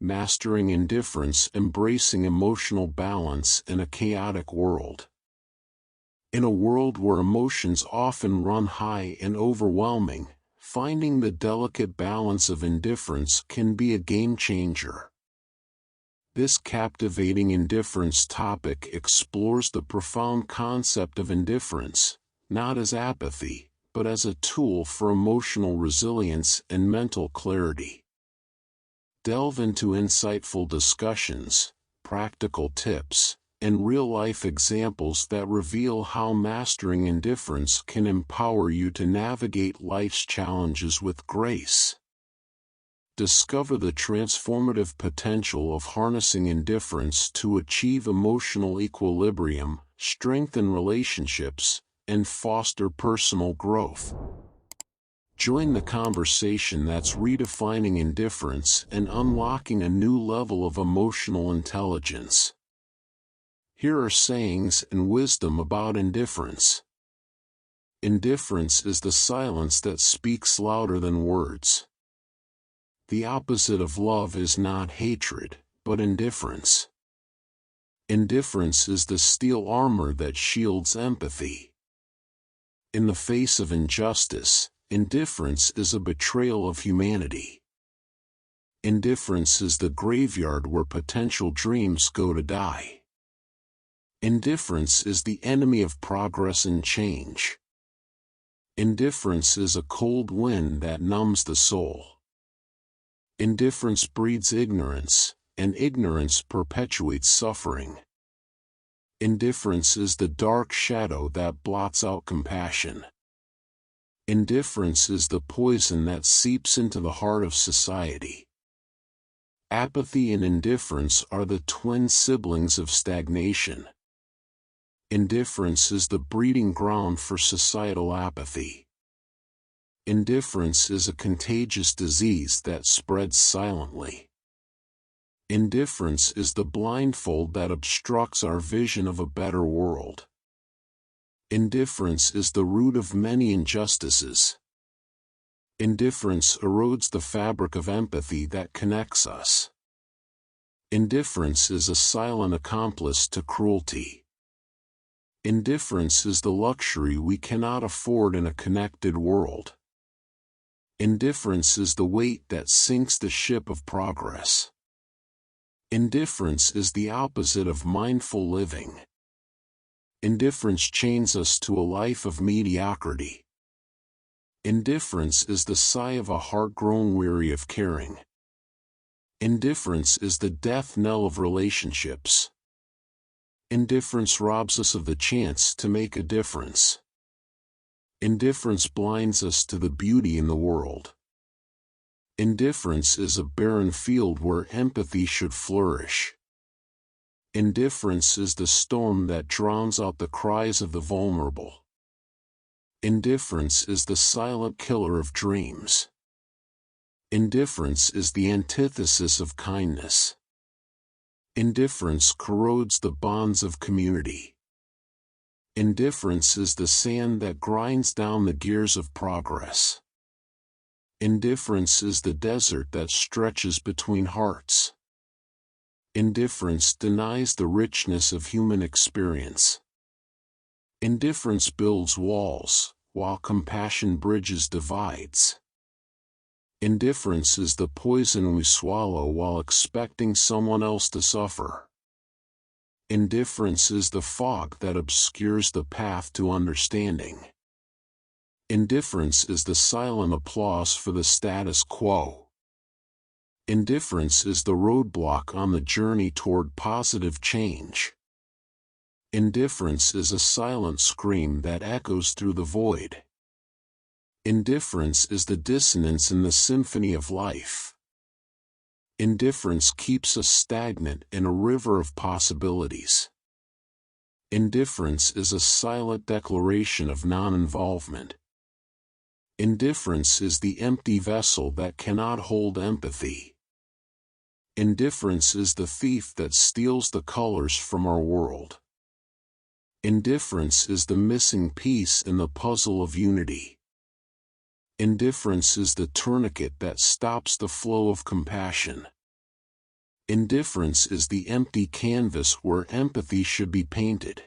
Mastering Indifference, Embracing Emotional Balance in a Chaotic World. In a world where emotions often run high and overwhelming, finding the delicate balance of indifference can be a game changer. This captivating indifference topic explores the profound concept of indifference, not as apathy, but as a tool for emotional resilience and mental clarity. Delve into insightful discussions, practical tips, and real-life examples that reveal how mastering indifference can empower you to navigate life's challenges with grace. Discover the transformative potential of harnessing indifference to achieve emotional equilibrium, strengthen relationships, and foster personal growth. Join the conversation that's redefining indifference and unlocking a new level of emotional intelligence. Here are sayings and wisdom about indifference. Indifference is the silence that speaks louder than words. The opposite of love is not hatred, but indifference. Indifference is the steel armor that shields empathy. In the face of injustice, indifference is a betrayal of humanity. Indifference is the graveyard where potential dreams go to die. Indifference is the enemy of progress and change. Indifference is a cold wind that numbs the soul. Indifference breeds ignorance, and ignorance perpetuates suffering. Indifference is the dark shadow that blots out compassion. Indifference is the poison that seeps into the heart of society. Apathy and indifference are the twin siblings of stagnation. Indifference is the breeding ground for societal apathy. Indifference is a contagious disease that spreads silently. Indifference is the blindfold that obstructs our vision of a better world. Indifference is the root of many injustices. Indifference erodes the fabric of empathy that connects us. Indifference is a silent accomplice to cruelty. Indifference is the luxury we cannot afford in a connected world. Indifference is the weight that sinks the ship of progress. Indifference is the opposite of mindful living. Indifference chains us to a life of mediocrity. Indifference is the sigh of a heart grown weary of caring. Indifference is the death knell of relationships. Indifference robs us of the chance to make a difference. Indifference blinds us to the beauty in the world. Indifference is a barren field where empathy should flourish. Indifference is the storm that drowns out the cries of the vulnerable. Indifference is the silent killer of dreams. Indifference is the antithesis of kindness. Indifference corrodes the bonds of community. Indifference is the sand that grinds down the gears of progress. Indifference is the desert that stretches between hearts. Indifference denies the richness of human experience. Indifference builds walls, while compassion bridges divides. Indifference is the poison we swallow while expecting someone else to suffer. Indifference is the fog that obscures the path to understanding. Indifference is the silent applause for the status quo. Indifference is the roadblock on the journey toward positive change. Indifference is a silent scream that echoes through the void. Indifference is the dissonance in the symphony of life. Indifference keeps us stagnant in a river of possibilities. Indifference is a silent declaration of non-involvement. Indifference is the empty vessel that cannot hold empathy. Indifference is the thief that steals the colors from our world. Indifference is the missing piece in the puzzle of unity. Indifference is the tourniquet that stops the flow of compassion. Indifference is the empty canvas where empathy should be painted.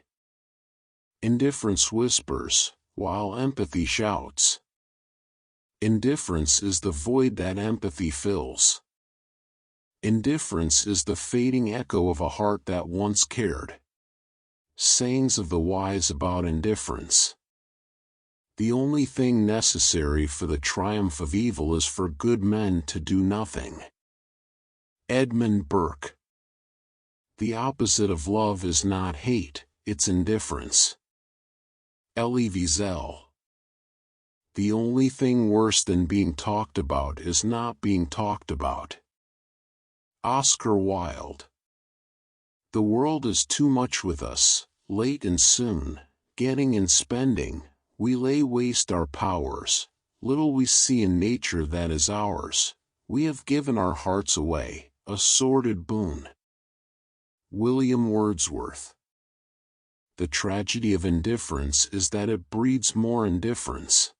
Indifference whispers, while empathy shouts. Indifference is the void that empathy fills. Indifference is the fading echo of a heart that once cared. Sayings of the wise about indifference. The only thing necessary for the triumph of evil is for good men to do nothing. Edmund Burke. The opposite of love is not hate, it's indifference. Elie Wiesel. The only thing worse than being talked about is not being talked about. Oscar Wilde. The world is too much with us, late and soon, getting and spending, we lay waste our powers, little we see in nature that is ours, we have given our hearts away, a sordid boon. William Wordsworth. The tragedy of indifference is that it breeds more indifference.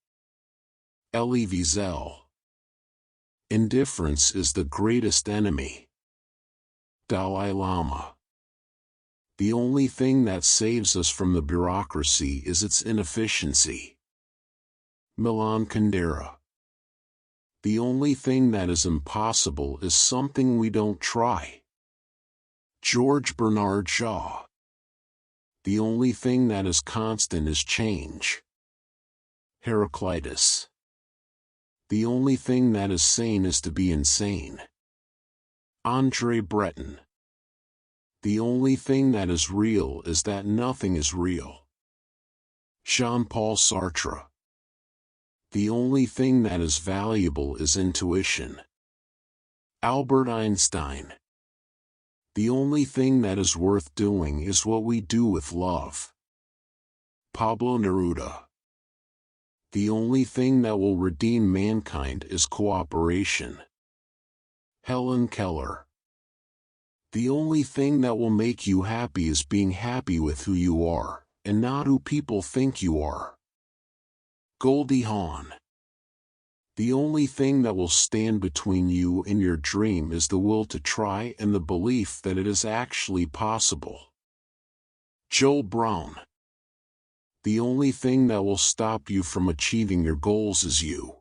Elie Wiesel. Indifference is the greatest enemy. Dalai Lama. The only thing that saves us from the bureaucracy is its inefficiency. Milan Kundera. The only thing that is impossible is something we don't try. George Bernard Shaw. The only thing that is constant is change. Heraclitus. The only thing that is sane is to be insane. Andre Breton. The only thing that is real is that nothing is real. Jean-Paul Sartre. The only thing that is valuable is intuition. Albert Einstein. The only thing that is worth doing is what we do with love. Pablo Neruda. The only thing that will redeem mankind is cooperation. Helen Keller. The only thing that will make you happy is being happy with who you are, and not who people think you are. Goldie Hawn. The only thing that will stand between you and your dream is the will to try and the belief that it is actually possible. Joel Brown. The only thing that will stop you from achieving your goals is you.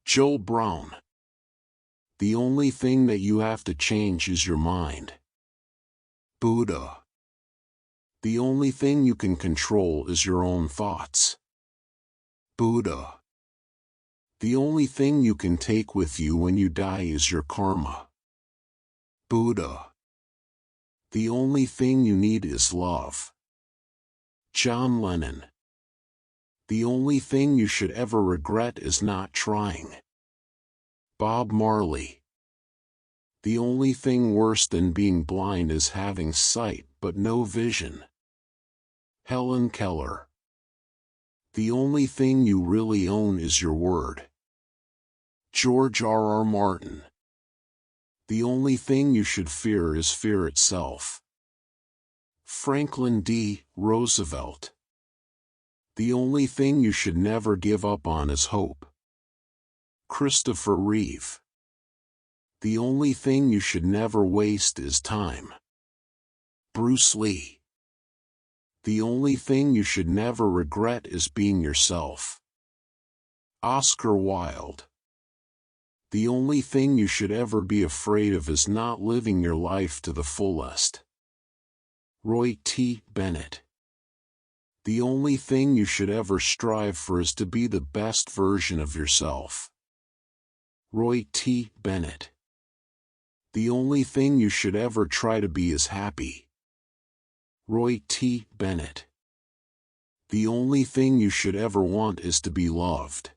Joel Brown. The only thing that you have to change is your mind. Buddha. The only thing you can control is your own thoughts. Buddha. The only thing you can take with you when you die is your karma. Buddha. The only thing you need is love. John Lennon. The only thing you should ever regret is not trying. Bob Marley. The only thing worse than being blind is having sight but no vision. Helen Keller. The only thing you really own is your word. George R.R. Martin. The only thing you should fear is fear itself. Franklin D. Roosevelt. The only thing you should never give up on is hope. Christopher Reeve. The only thing you should never waste is time. Bruce Lee. The only thing you should never regret is being yourself. Oscar Wilde. The only thing you should ever be afraid of is not living your life to the fullest. Roy T. Bennett. The only thing you should ever strive for is to be the best version of yourself. Roy T. Bennett. The only thing you should ever try to be is happy. Roy T. Bennett. The only thing you should ever want is to be loved.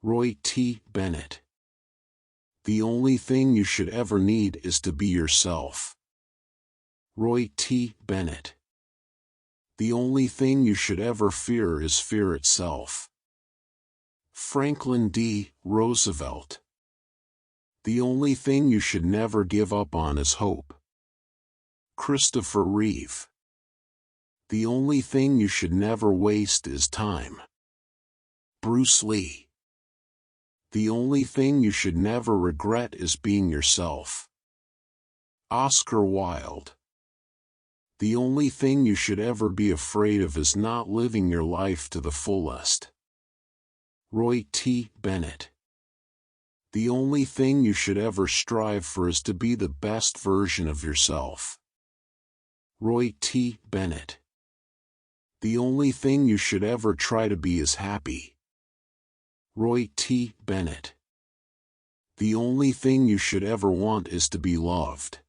Roy T. Bennett. The only thing you should ever need is to be yourself. Roy T. Bennett. The only thing you should ever fear is fear itself. Franklin D. Roosevelt. The only thing you should never give up on is hope. Christopher Reeve. The only thing you should never waste is time. Bruce Lee. The only thing you should never regret is being yourself. Oscar Wilde. The only thing you should ever be afraid of is not living your life to the fullest. Roy T. Bennett. The only thing you should ever strive for is to be the best version of yourself. Roy T. Bennett. The only thing you should ever try to be is happy. Roy T. Bennett. The only thing you should ever want is to be loved.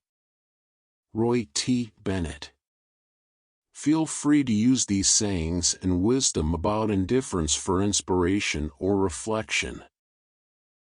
Roy T. Bennett. Feel free to use these sayings and wisdom about indifference for inspiration or reflection.